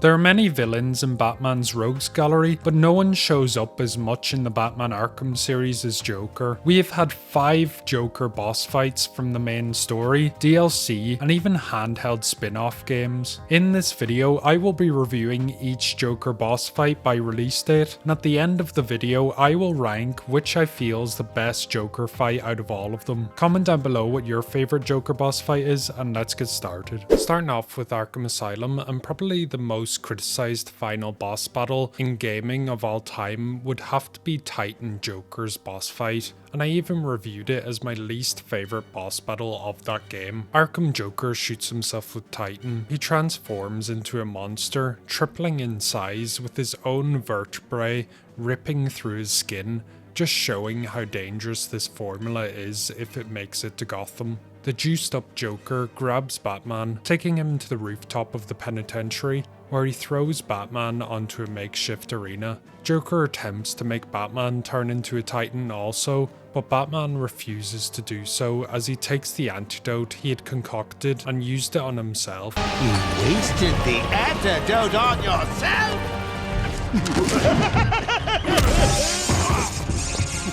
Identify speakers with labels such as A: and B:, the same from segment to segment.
A: There are many villains in Batman's rogues gallery, but no one shows up as much in the Batman Arkham series as Joker. We have had 5 Joker boss fights from the main story, DLC, and even handheld spin-off games. In this video, I will be reviewing each Joker boss fight by release date, and at the end of the video, I will rank which I feel is the best Joker fight out of all of them. Comment down below what your favourite Joker boss fight is, and let's get started. Starting off with Arkham Asylum, and probably the most criticized final boss battle in gaming of all time would have to be Titan Joker's boss fight, and I even reviewed it as my least favourite boss battle of that game. Arkham Joker shoots himself with Titan. He transforms into a monster, tripling in size with his own vertebrae ripping through his skin, just showing how dangerous this formula is if it makes it to Gotham. The juiced up Joker grabs Batman, taking him to the rooftop of the penitentiary, where he throws Batman onto a makeshift arena. Joker attempts to make Batman turn into a Titan also, but Batman refuses to do so as he takes the antidote he had concocted and used it on himself.
B: You wasted the antidote on yourself?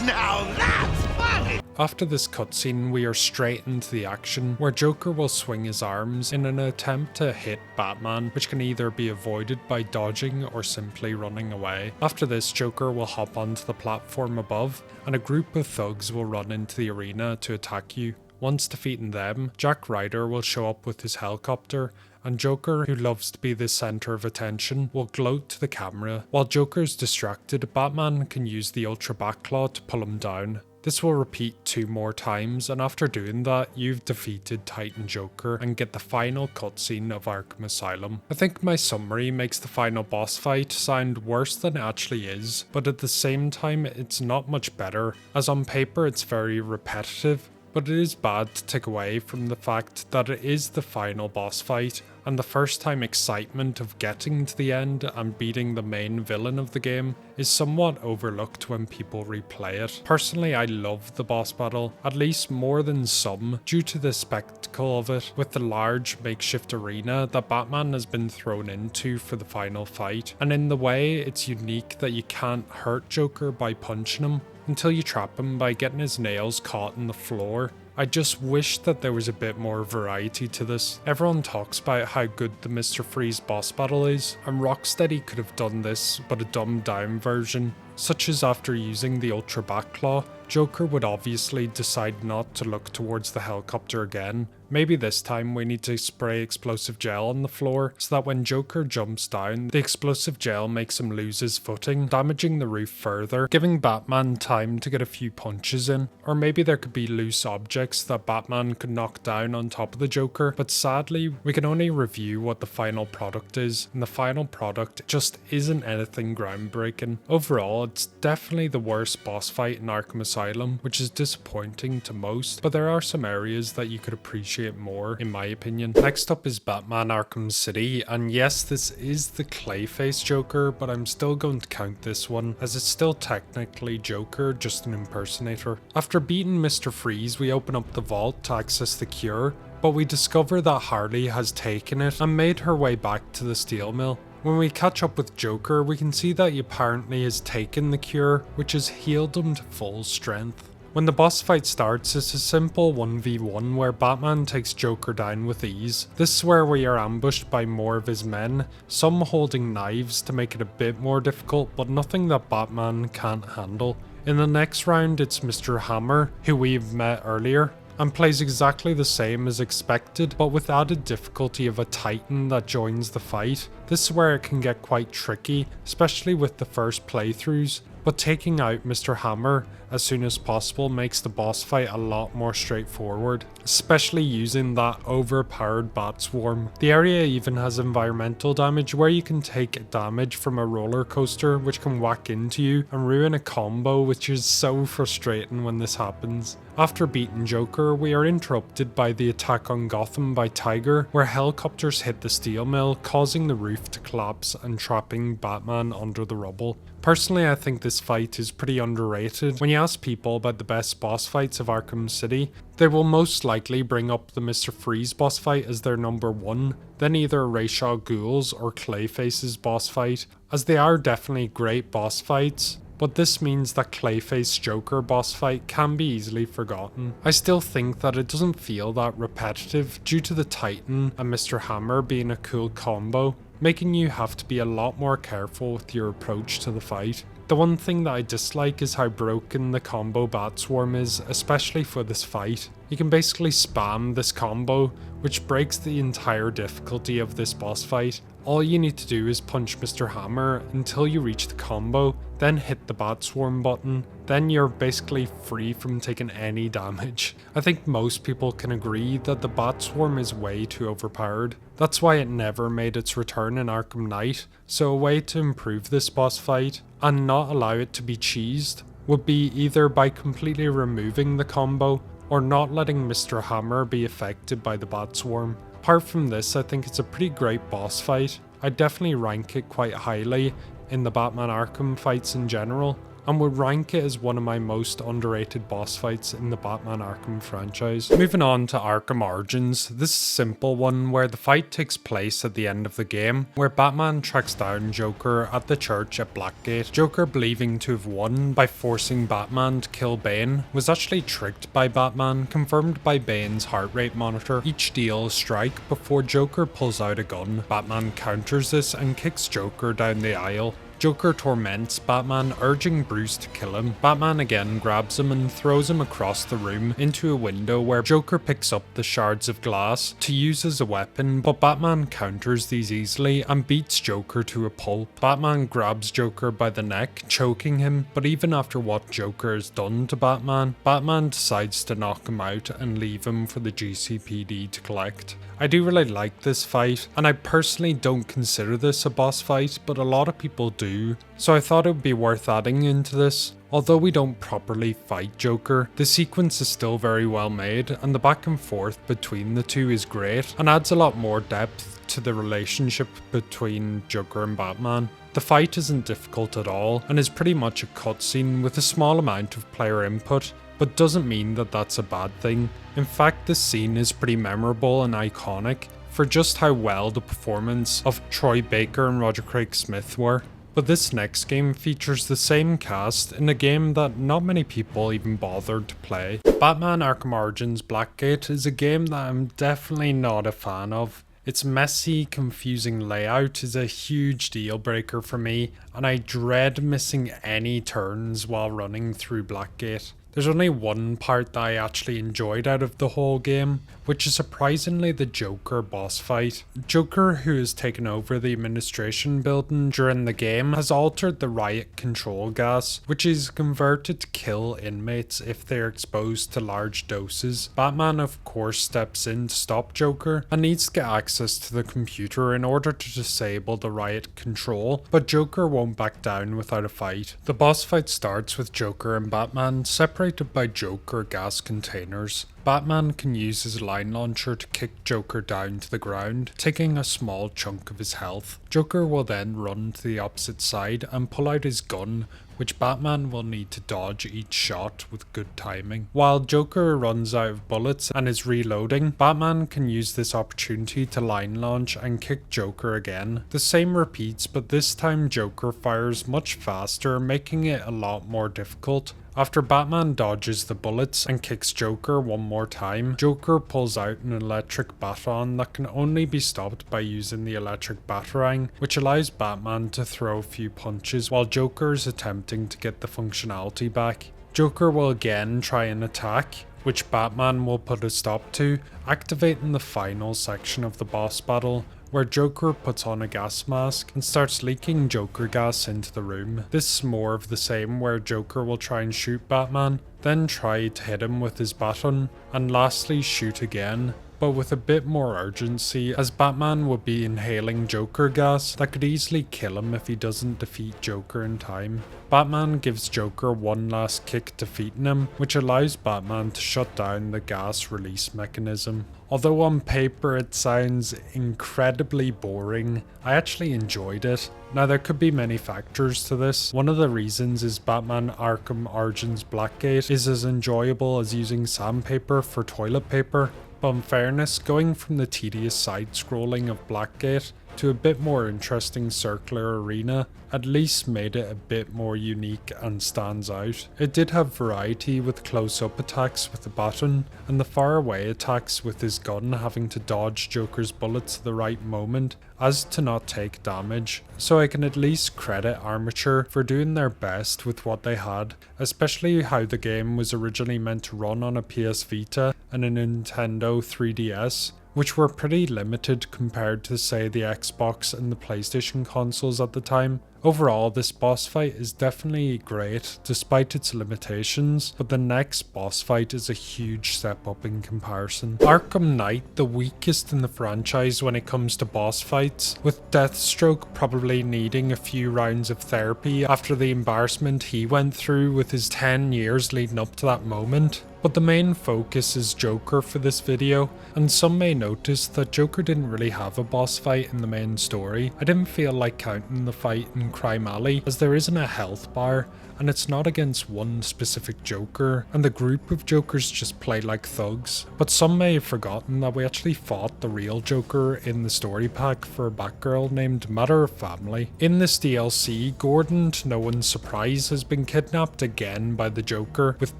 B: Now that's funny!
A: After this cutscene, we are straight into the action, where Joker will swing his arms in an attempt to hit Batman, which can either be avoided by dodging or simply running away. After this, Joker will hop onto the platform above, and a group of thugs will run into the arena to attack you. Once defeating them, Jack Ryder will show up with his helicopter, and Joker, who loves to be the centre of attention, will gloat to the camera. While Joker's distracted, Batman can use the Ultra Backclaw to pull him down. This will repeat 2 more times, and after doing that, you've defeated Titan Joker and get the final cutscene of Arkham Asylum. I think my summary makes the final boss fight sound worse than it actually is, but at the same time it's not much better, as on paper it's very repetitive. But it is bad to take away from the fact that it is the final boss fight, and the first time excitement of getting to the end and beating the main villain of the game is somewhat overlooked when people replay it. Personally, I love the boss battle, at least more than some, due to the spectacle of it, with the large makeshift arena that Batman has been thrown into for the final fight, and in the way it's unique that you can't hurt Joker by punching him, until you trap him by getting his nails caught in the floor. I just wish that there was a bit more variety to this. Everyone talks about how good the Mr. Freeze boss battle is, and Rocksteady could have done this, but a dumbed down version, such as after using the Ultra Backclaw, Joker would obviously decide not to look towards the helicopter again. Maybe this time we need to spray explosive gel on the floor so that when Joker jumps down, the explosive gel makes him lose his footing, damaging the roof further, giving Batman time to get a few punches in. Or maybe there could be loose objects that Batman could knock down on top of the Joker, but sadly we can only review what the final product is, and the final product just isn't anything groundbreaking. Overall, it's definitely the worst boss fight in Arkham Asylum, which is disappointing to most, but there are some areas that you could appreciate more, in my opinion. Next up is Batman Arkham City, and yes, this is the Clayface Joker, but I'm still going to count this one, as it's still technically Joker, just an impersonator. After beating Mr. Freeze, we open up the vault to access the cure, but we discover that Harley has taken it and made her way back to the steel mill. When we catch up with Joker, we can see that he apparently has taken the cure, which has healed him to full strength. When the boss fight starts, it's a simple 1v1 where Batman takes Joker down with ease. This is where we are ambushed by more of his men, some holding knives to make it a bit more difficult, but nothing that Batman can't handle. In the next round, it's Mr. Hammer, who we've met earlier, and plays exactly the same as expected, but with added difficulty of a Titan that joins the fight. This is where it can get quite tricky, especially with the first playthroughs, but taking out Mr. Hammer as soon as possible makes the boss fight a lot more straightforward, especially using that overpowered bat swarm. The area even has environmental damage where you can take damage from a roller coaster which can whack into you and ruin a combo, which is so frustrating when this happens. After beating Joker, we are interrupted by the attack on Gotham by Tiger, where helicopters hit the steel mill, causing the roof to collapse and trapping Batman under the rubble. Personally, I think this fight is pretty underrated. When you ask people about the best boss fights of Arkham City, they will most likely bring up the Mr. Freeze boss fight as their number 1, then either Ra's al Ghul's or Clayface's boss fight, as they are definitely great boss fights. But this means that Clayface Joker boss fight can be easily forgotten. I still think that it doesn't feel that repetitive due to the Titan and Mr. Hammer being a cool combo, making you have to be a lot more careful with your approach to the fight. The one thing that I dislike is how broken the combo Bat Swarm is, especially for this fight. You can basically spam this combo, which breaks the entire difficulty of this boss fight. All you need to do is punch Mr. Hammer until you reach the combo, then hit the Bat Swarm button, then you're basically free from taking any damage. I think most people can agree that the Bat Swarm is way too overpowered. That's why it never made its return in Arkham Knight, so a way to improve this boss fight and not allow it to be cheesed would be either by completely removing the combo or not letting Mr. Hammer be affected by the Bat Swarm. Apart from this, I think it's a pretty great boss fight. I definitely rank it quite highly in the Batman Arkham fights in general, and would rank it as one of my most underrated boss fights in the Batman Arkham franchise. Moving on to Arkham Origins, this is a simple one where the fight takes place at the end of the game, where Batman tracks down Joker at the church at Blackgate. Joker, believing to have won by forcing Batman to kill Bane, was actually tricked by Batman, confirmed by Bane's heart rate monitor. Each deal a strike before Joker pulls out a gun. Batman counters this and kicks Joker down the aisle. Joker torments Batman, urging Bruce to kill him. Batman again grabs him and throws him across the room into a window where Joker picks up the shards of glass to use as a weapon, but Batman counters these easily and beats Joker to a pulp. Batman grabs Joker by the neck, choking him, but even after what Joker has done to Batman, Batman decides to knock him out and leave him for the GCPD to collect. I do really like this fight, and I personally don't consider this a boss fight, but a lot of people do, so I thought it would be worth adding into this. Although we don't properly fight Joker, the sequence is still very well made, and the back and forth between the two is great, and adds a lot more depth to the relationship between Joker and Batman. The fight isn't difficult at all, and is pretty much a cutscene with a small amount of player input, but doesn't mean that that's a bad thing. In fact, this scene is pretty memorable and iconic for just how well the performance of Troy Baker and Roger Craig Smith were. But this next game features the same cast in a game that not many people even bothered to play. Batman Arkham Origins Blackgate is a game that I'm definitely not a fan of. Its messy, confusing layout is a huge deal breaker for me, and I dread missing any turns while running through Blackgate. There's only one part that I actually enjoyed out of the whole game, which is surprisingly the Joker boss fight. Joker, who has taken over the administration building during the game, has altered the riot control gas, which is converted to kill inmates if they're exposed to large doses. Batman of course steps in to stop Joker and needs to get access to the computer in order to disable the riot control, but Joker won't back down without a fight. The boss fight starts with Joker and Batman separated by Joker gas containers. Batman can use his line launcher to kick Joker down to the ground, taking a small chunk of his health. Joker will then run to the opposite side and pull out his gun, which Batman will need to dodge each shot with good timing. While Joker runs out of bullets and is reloading, Batman can use this opportunity to line launch and kick Joker again. The same repeats, but this time Joker fires much faster, making it a lot more difficult. After Batman dodges the bullets and kicks Joker one more time, Joker pulls out an electric baton that can only be stopped by using the electric batarang, which allows Batman to throw a few punches while Joker is attempting to get the functionality back. Joker will again try an attack, which Batman will put a stop to, activating the final section of the boss battle, where Joker puts on a gas mask and starts leaking Joker gas into the room. This is more of the same, where Joker will try and shoot Batman, then try to hit him with his baton, and lastly shoot again. but with a bit more urgency, as Batman would be inhaling Joker gas that could easily kill him if he doesn't defeat Joker in time. Batman gives Joker one last kick defeating him, which allows Batman to shut down the gas release mechanism. Although on paper it sounds incredibly boring, I actually enjoyed it. Now there could be many factors to this. One of the reasons is Batman Arkham Origins Blackgate is as enjoyable as using sandpaper for toilet paper. But in fairness, going from the tedious side-scrolling of Blackgate to a bit more interesting circular arena at least made it a bit more unique and stands out. It did have variety with close-up attacks with the baton and the far-away attacks with his gun having to dodge Joker's bullets at the right moment as to not take damage, so I can at least credit Armature for doing their best with what they had, especially how the game was originally meant to run on a PS Vita and a Nintendo 3DS, which were pretty limited compared to, say, the Xbox and the PlayStation consoles at the time. Overall, this boss fight is definitely great despite its limitations, but the next boss fight is a huge step up in comparison. Arkham Knight, the weakest in the franchise when it comes to boss fights, with Deathstroke probably needing a few rounds of therapy after the embarrassment he went through with his 10 years leading up to that moment. But the main focus is Joker for this video, and some may notice that Joker didn't really have a boss fight in the main story. I didn't feel like counting the fight in Crime Alley, as there isn't a health bar, and it's not against one specific Joker, and the group of Jokers just play like thugs. But some may have forgotten that we actually fought the real Joker in the story pack for a Batgirl named Matter of Family. In this DLC, Gordon, to no one's surprise, has been kidnapped again by the Joker, with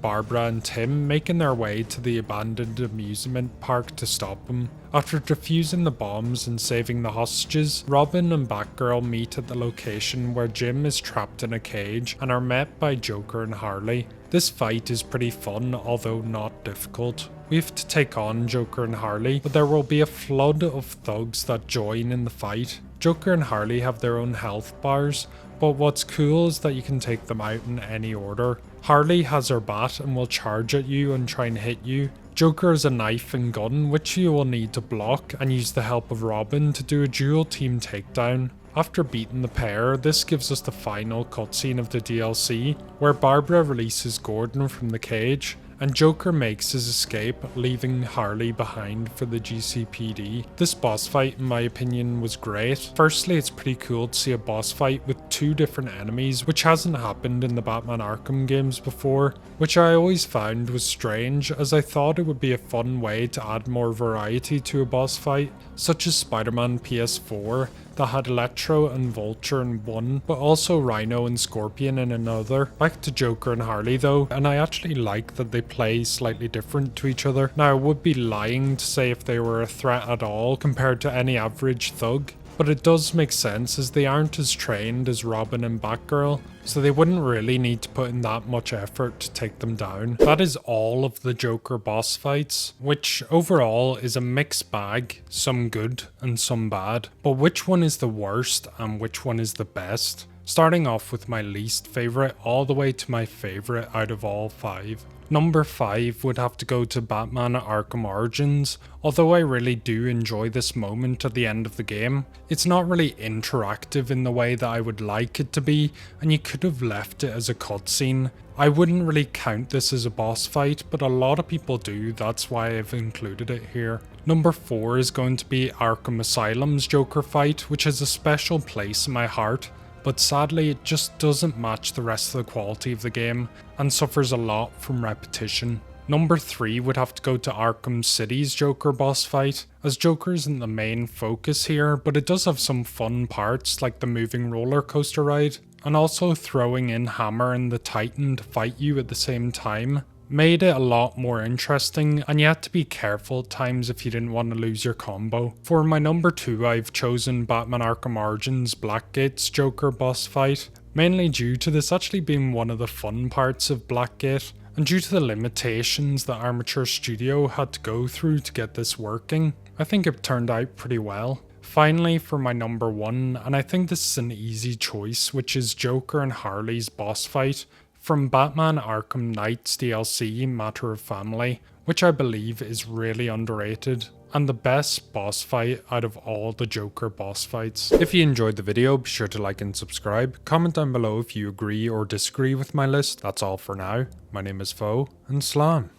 A: Barbara and Tim making their way to the abandoned amusement park to stop him. After defusing the bombs and saving the hostages, Robin and Batgirl meet at the location where Jim is trapped in a cage and are met by Joker and Harley. This fight is pretty fun, although not difficult. We have to take on Joker and Harley, but there will be a flood of thugs that join in the fight. Joker and Harley have their own health bars, but what's cool is that you can take them out in any order. Harley has her bat and will charge at you and try and hit you. Joker has a knife and gun, which you will need to block and use the help of Robin to do a dual team takedown. After beating the pair, this gives us the final cutscene of the DLC, where Barbara releases Gordon from the cage, and Joker makes his escape, leaving Harley behind for the GCPD. This boss fight, in my opinion, was great. Firstly, it's pretty cool to see a boss fight with two different enemies, which hasn't happened in the Batman Arkham games before, which I always found was strange, as I thought it would be a fun way to add more variety to a boss fight, such as Spider-Man PS4, that had Electro and Vulture in one, but also Rhino and Scorpion in another. Back to Joker and Harley though, and I actually like that they play slightly different to each other. Now I would be lying to say if they were a threat at all compared to any average thug, but it does make sense as they aren't as trained as Robin and Batgirl, so they wouldn't really need to put in that much effort to take them down. That is all of the Joker boss fights, which overall is a mixed bag, some good and some bad. But which one is the worst and which one is the best? Starting off with my least favourite all the way to my favourite out of all 5. Number 5 would have to go to Batman Arkham Origins. Although I really do enjoy this moment at the end of the game, it's not really interactive in the way that I would like it to be, and you could have left it as a cutscene. I wouldn't really count this as a boss fight, but a lot of people do, that's why I've included it here. Number 4 is going to be Arkham Asylum's Joker fight, which has a special place in my heart, but sadly it just doesn't match the rest of the quality of the game and suffers a lot from repetition. Number 3 would have to go to Arkham City's Joker boss fight, as Joker isn't the main focus here, but it does have some fun parts like the moving roller coaster ride, and also throwing in Hammer and the Titan to fight you at the same time made it a lot more interesting, and you had to be careful at times if you didn't want to lose your combo. For my number 2, I've chosen Batman Arkham Origins Blackgate's Joker boss fight, mainly due to this actually being one of the fun parts of Blackgate, and due to the limitations that Armature Studio had to go through to get this working. I think it turned out pretty well. Finally, for my number 1, and I think this is an easy choice, which is Joker and Harley's boss fight from Batman Arkham Knight's DLC Matter of Family, which I believe is really underrated. and the best boss fight out of all the Joker boss fights. If you enjoyed the video, be sure to like and subscribe. Comment down below if you agree or disagree with my list. That's all for now. My name is Fo, and Slam.